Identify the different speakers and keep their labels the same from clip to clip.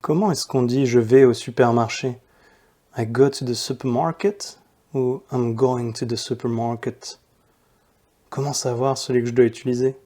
Speaker 1: Comment est-ce qu'on dit « je vais au supermarché » ? I go to the supermarket ou I'm going to the supermarket? Comment savoir celui que je dois utiliser?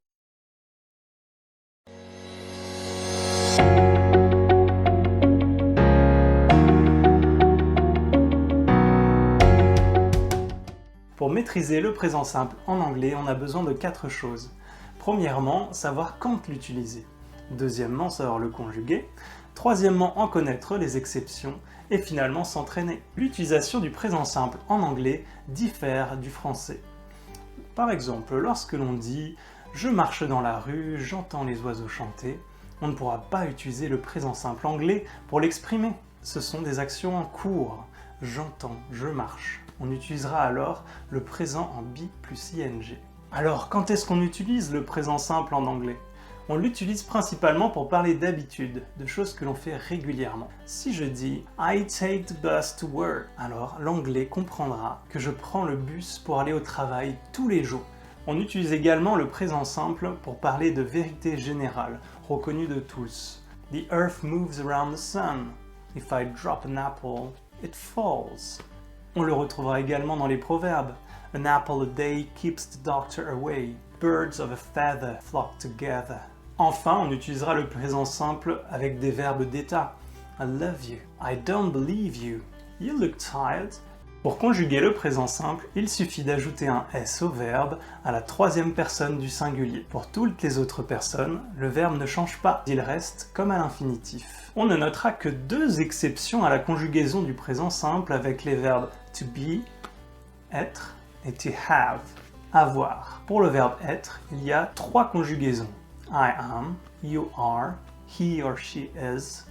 Speaker 1: Pour maîtriser le présent simple en anglais, on a besoin de 4 choses. Premièrement, savoir quand l'utiliser. Deuxièmement, savoir le conjuguer. Troisièmement, en connaître les exceptions. Et finalement, s'entraîner. L'utilisation du présent simple en anglais diffère du français. Par exemple, lorsque l'on dit « je marche dans la rue, j'entends les oiseaux chanter », on ne pourra pas utiliser le présent simple anglais pour l'exprimer. Ce sont des actions en cours. J'entends, je marche. On utilisera alors le présent en be plus ing. Alors, quand est-ce qu'on utilise le présent simple en anglais? On l'utilise principalement pour parler d'habitude, de choses que l'on fait régulièrement. Si je dis « I take the bus to work », alors l'anglais comprendra que je prends le bus pour aller au travail tous les jours. On utilise également le présent simple pour parler de vérité générale, reconnue de tous. « The earth moves around the sun. If I drop an apple, it falls. » On le retrouvera également dans les proverbes. « An apple a day keeps the doctor away. Birds of a feather flock together. » Enfin, on utilisera le présent simple avec des verbes d'état. I love you. I don't believe you. You look tired. Pour conjuguer le présent simple, il suffit d'ajouter un S au verbe à la troisième personne du singulier. Pour toutes les autres personnes, le verbe ne change pas, il reste comme à l'infinitif. On ne notera que 2 exceptions à la conjugaison du présent simple avec les verbes to be, être, et to have, avoir. Pour le verbe être, il y a 3 conjugaisons. I am, you are, he or she is.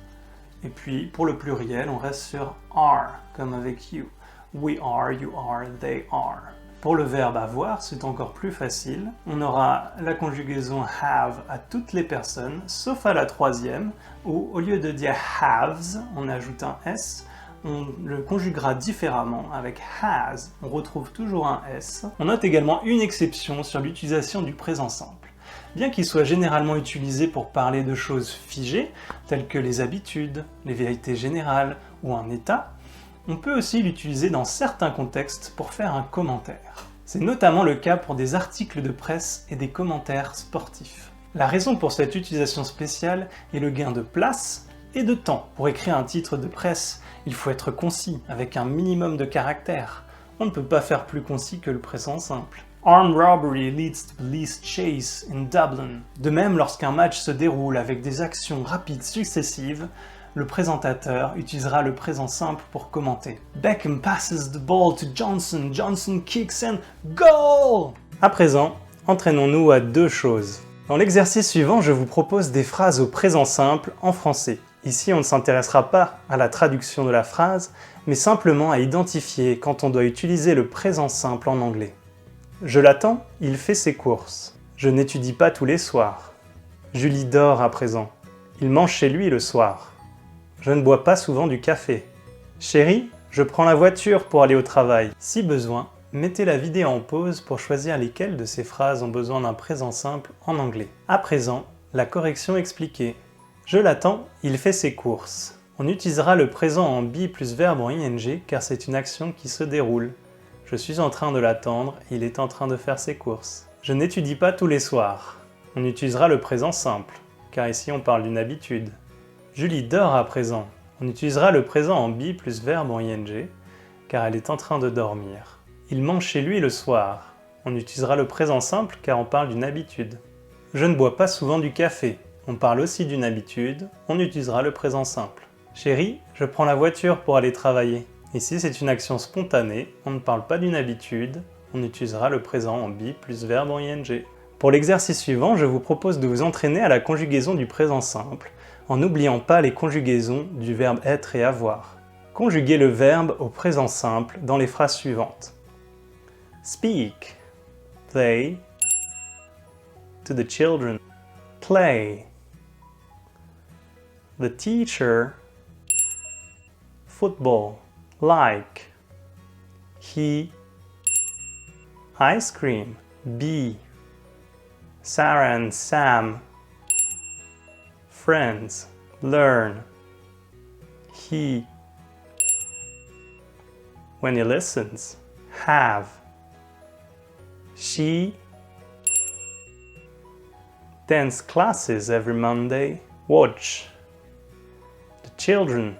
Speaker 1: Et puis, pour le pluriel, on reste sur are, comme avec you. We are, you are, they are. Pour le verbe avoir, c'est encore plus facile. On aura la conjugaison have à toutes les personnes, sauf à la troisième, où au lieu de dire haves, on ajoute un S. On le conjuguera différemment avec has. On retrouve toujours un S. On note également une exception sur l'utilisation du présent simple. Bien qu'il soit généralement utilisé pour parler de choses figées, telles que les habitudes, les vérités générales ou un état, on peut aussi l'utiliser dans certains contextes pour faire un commentaire. C'est notamment le cas pour des articles de presse et des commentaires sportifs. La raison pour cette utilisation spéciale est le gain de place et de temps. Pour écrire un titre de presse, il faut être concis, avec un minimum de caractères. On ne peut pas faire plus concis que le présent simple. Armed robbery leads to police chase in Dublin. De même, lorsqu'un match se déroule avec des actions rapides successives, le présentateur utilisera le présent simple pour commenter. Beckham passes the ball to Johnson, Johnson kicks and goal! À présent, entraînons-nous à 2 choses. Dans l'exercice suivant, je vous propose des phrases au présent simple en français. Ici, on ne s'intéressera pas à la traduction de la phrase, mais simplement à identifier quand on doit utiliser le présent simple en anglais. Je l'attends, il fait ses courses. Je n'étudie pas tous les soirs. Julie dort à présent. Il mange chez lui le soir. Je ne bois pas souvent du café. Chérie, je prends la voiture pour aller au travail. Si besoin, mettez la vidéo en pause pour choisir lesquelles de ces phrases ont besoin d'un présent simple en anglais. À présent, la correction expliquée. Je l'attends, il fait ses courses. On utilisera le présent en be plus verbe en ing car c'est une action qui se déroule. Je suis en train de l'attendre, il est en train de faire ses courses. Je n'étudie pas tous les soirs. On utilisera le présent simple, car ici on parle d'une habitude. Julie dort à présent. On utilisera le présent en be plus verbe en ing, car elle est en train de dormir. Il mange chez lui le soir. On utilisera le présent simple car on parle d'une habitude. Je ne bois pas souvent du café. On parle aussi d'une habitude, on utilisera le présent simple. Chérie, je prends la voiture pour aller travailler. Ici, c'est une action spontanée, on ne parle pas d'une habitude, on utilisera le présent en be plus verbe en ing. Pour l'exercice suivant, je vous propose de vous entraîner à la conjugaison du présent simple, en n'oubliant pas les conjugaisons du verbe être et avoir. Conjuguez le verbe au présent simple dans les phrases suivantes. Speak, play, to the children, play. The teacher, football. Like, he, ice cream, be, Sarah and Sam, friends, learn, He. When he listens. Have. She. Dance classes every Monday. Watch. The children.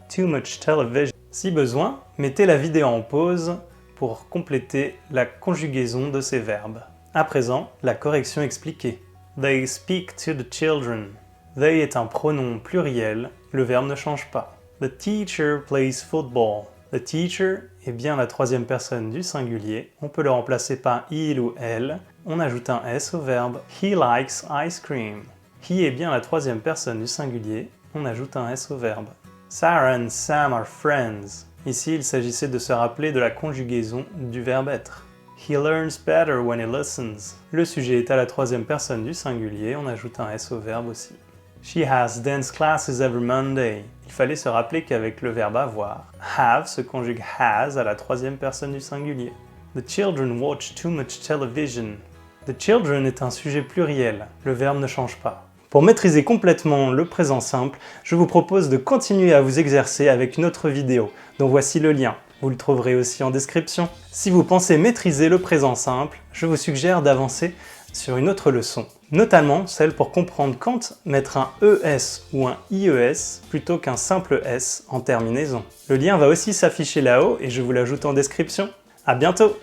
Speaker 1: Too much television. Si besoin, mettez la vidéo en pause pour compléter la conjugaison de ces verbes. À présent, la correction expliquée. They speak to the children. They est un pronom pluriel, le verbe ne change pas. The teacher plays football. The teacher est bien la troisième personne du singulier. On peut le remplacer par il ou elle. On ajoute un S au verbe. He likes ice cream. He est bien la troisième personne du singulier. On ajoute un S au verbe. Sarah and Sam are friends. Ici, il s'agissait de se rappeler de la conjugaison du verbe être. He learns better when he listens. Le sujet est à la troisième personne du singulier, on ajoute un S au verbe aussi. She has dance classes every Monday. Il fallait se rappeler qu'avec le verbe avoir, have se conjugue has à la troisième personne du singulier. The children watch too much television. The children est un sujet pluriel, le verbe ne change pas. Pour maîtriser complètement le présent simple, je vous propose de continuer à vous exercer avec une autre vidéo, dont voici le lien. Vous le trouverez aussi en description. Si vous pensez maîtriser le présent simple, je vous suggère d'avancer sur une autre leçon, notamment celle pour comprendre quand mettre un ES ou un IES plutôt qu'un simple S en terminaison. Le lien va aussi s'afficher là-haut et je vous l'ajoute en description. À bientôt!